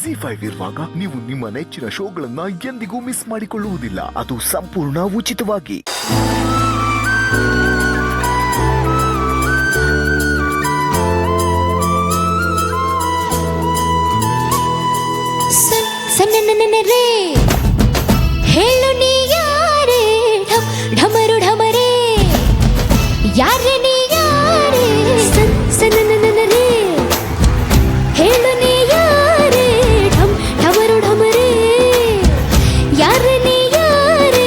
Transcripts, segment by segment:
ZEE5 ಇರುವಾಗ ನೀವು ನಿಮ್ಮ ನೆಚ್ಚಿನ ಶೋಗಳನ್ನ ಎಂದಿಗೂ ಮಿಸ್ ಮಾಡಿಕೊಳ್ಳುವುದಿಲ್ಲ. ಅದು ಸಂಪೂರ್ಣ ಉಚಿತವಾಗಿ. ಹೇಳು ನೀ ಯಾರೇ ಢಮರು ಢಮರೇ ಯಾರೇ ನೀ ಯಾರೇ ಸನ್ನನನರೇ ಹೇಳು ನೀ ಯಾರೇ ಢಮರು ಢಮರೇ ಯಾರೇ ನೀ ಯಾರೇ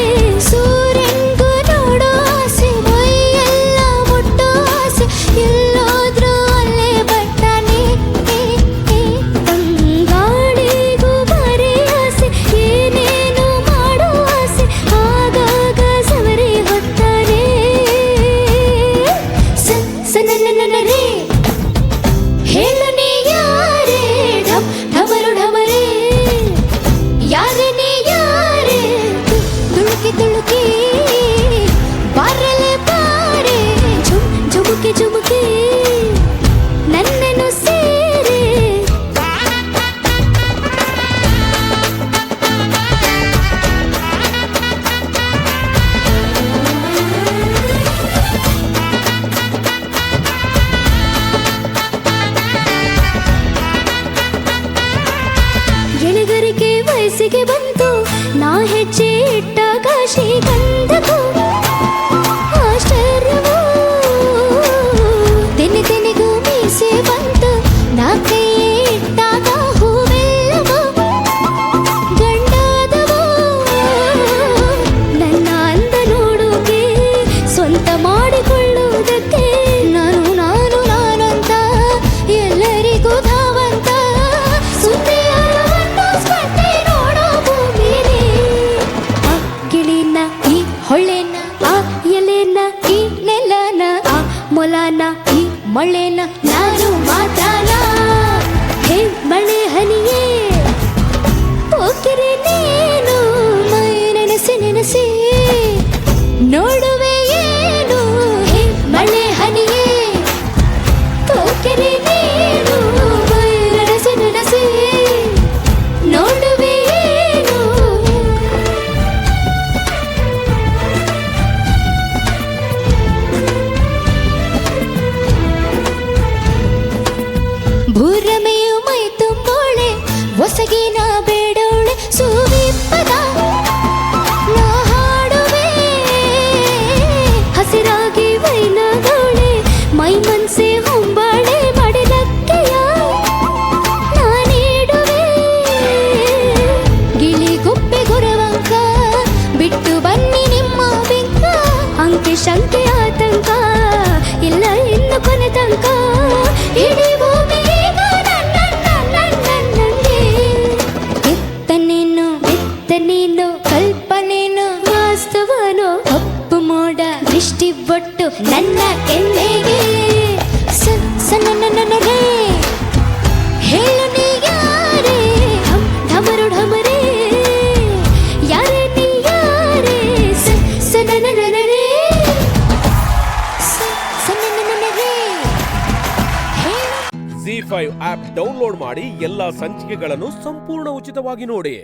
ಸೂರ್ಯಂಗೂ ನೋಡೋ ಆಸೆ ಮೈಯೆಲ್ಲ ಮುಟ್ಟೋ ಆಸೆ ಎಲ್ಲೋದ್ರೂ ಅಲ್ಲೇ ಬರ್ತಾನೆ ತಂಗಾಳಿಗೂ ಬರೇ ಆಸೆ ಏನೇನು ಮಾಡೋ ಆಸೆ ಆಗಾಗ ಸವರಿ ಹೊತ್ತಾರೆ ಸನ್ನನನರೇ ಹೇಳು ನೀ ಯಾರೇ ಢಮರು ಢಮರೇ ಯಾರೇ ನೀ ಯಾರೇ ತುಳುಕಿ ತುಳುಕಿ ಬಾರಲೆ ಬಾರೆ ಜುಮುಕಿ ಜುಮುಕಿ ನನ್ನನ್ನು ಸೇರೆ ಎಳೆಗರಿಗೆ ವಯಸ್ಸಿಗೆ ಬಂತು ನಾ ಹೆಜ್ಜೆ ಇಟ್ಟಾಗ ಶ್ರೀಗಂಧಕ್ಕೂ ಆಶ್ಚರ್ಯವೂ ತೆನೆ ತೆನೆಗೂ ಮೀಸೆ ಬಂತು ನಾ ಕೈ ಇಟ್ಟಾಗ ಹೂವೆಲ್ಲವೂ ಗಂಡಾದವೋ ನನ್ನ ಅಂದ ನೋಡೋಕೆ ಸ್ವಂತ ಮಾಡಿಕೊಳ್ಳುವುದಕ್ಕೆ ನಾನು ನಾನು ನಾನಂತ ಎಲ್ಲರಿಗೂ ಧಾವಂತ ಸುದ್ದಿಯರವನ್ನು ಸ್ಪರ್ಧೆ ನೋಡೋ ಭೂಮಿಲಿ ಆ ಗಿಳಿನ ಈ ಹೊಳೆನ ಆ ಎಲೆನ ಈ ನೆಲನ ಆ ಮೊಲನ ಈ ಮಳೆನ ನಾನು ಮಾತ್ರನ ಹೇ ಮಳೆ ಹನಿಯೇ ಹೋಗಿರೆ ನೀನು ಮೈ ನೆನೆಸಿ ನೆನೆಸಿ ನೋಡುವೆ ಏನು ಹೇ ಮಳೆ ಹನಿಯೇ ಹೋಗಿರೆ ನೀನು ಮೈ ನೆನೆಸಿ ನೆನೆಸಿ ನೋಡುವೆ ಏನು ಭೂರಮೆಯು ಮೈ ತುಂಬೋಳೆ ಹೊಸಗಿನ ಬೇಡೋಳೆ ಸುವಿಪ್ಪದ ನಾ ಹಾಡುವೆ ಹಸಿರಾಗಿ ವೈನದೋಳೆ ಮೈ ಮನ್ಸೆ ಹೊಂಬಾಳೆ ಮಡಿಲಕ್ಕೆಯ ನಾ ನೀಡುವೆ ಗಿಳಿಗುಪ್ಪೆ ಗುರವಂಕ ಬಿಟ್ಟು ಬನ್ನಿ ನಿಮ್ಮ ಬೆಂಕ ಅಂಕೆ ಶಂಕೆ ಆತಂಕ ಇಲ್ಲ ಇನ್ನು ಕೊನೆ ತನಕ ಇಡೀ ಭೂಮಿ ಈಗ ನನ್ನಂಗೆ ಎತ್ತ ನೀನು ಕಲ್ಪನೇನು ವಾಸ್ತವನೋ ಕಪ್ಪು ಮೋಡ ದೃಷ್ಟಿ ಬೊಟ್ಟು ನನ್ನ ಕೆನ್ನೆಗೆ ಸನ್ನನನರೇ ಹೇಳು ನೀ ಯಾರೇ ಢಮರು ಢಮರೇ ಯಾರೇ ನೀ ಯಾರೇ ಸನ್ನನನರೇ ಸನ್ನನನರೇ ZEE5 ಆಪ್ ಡೌನ್ಲೋಡ್ ಮಾಡಿ ಎಲ್ಲಾ ಸಂಚಿಕೆಗಳನ್ನು ಸಂಪೂರ್ಣ ಉಚಿತವಾಗಿ ನೋಡಿ.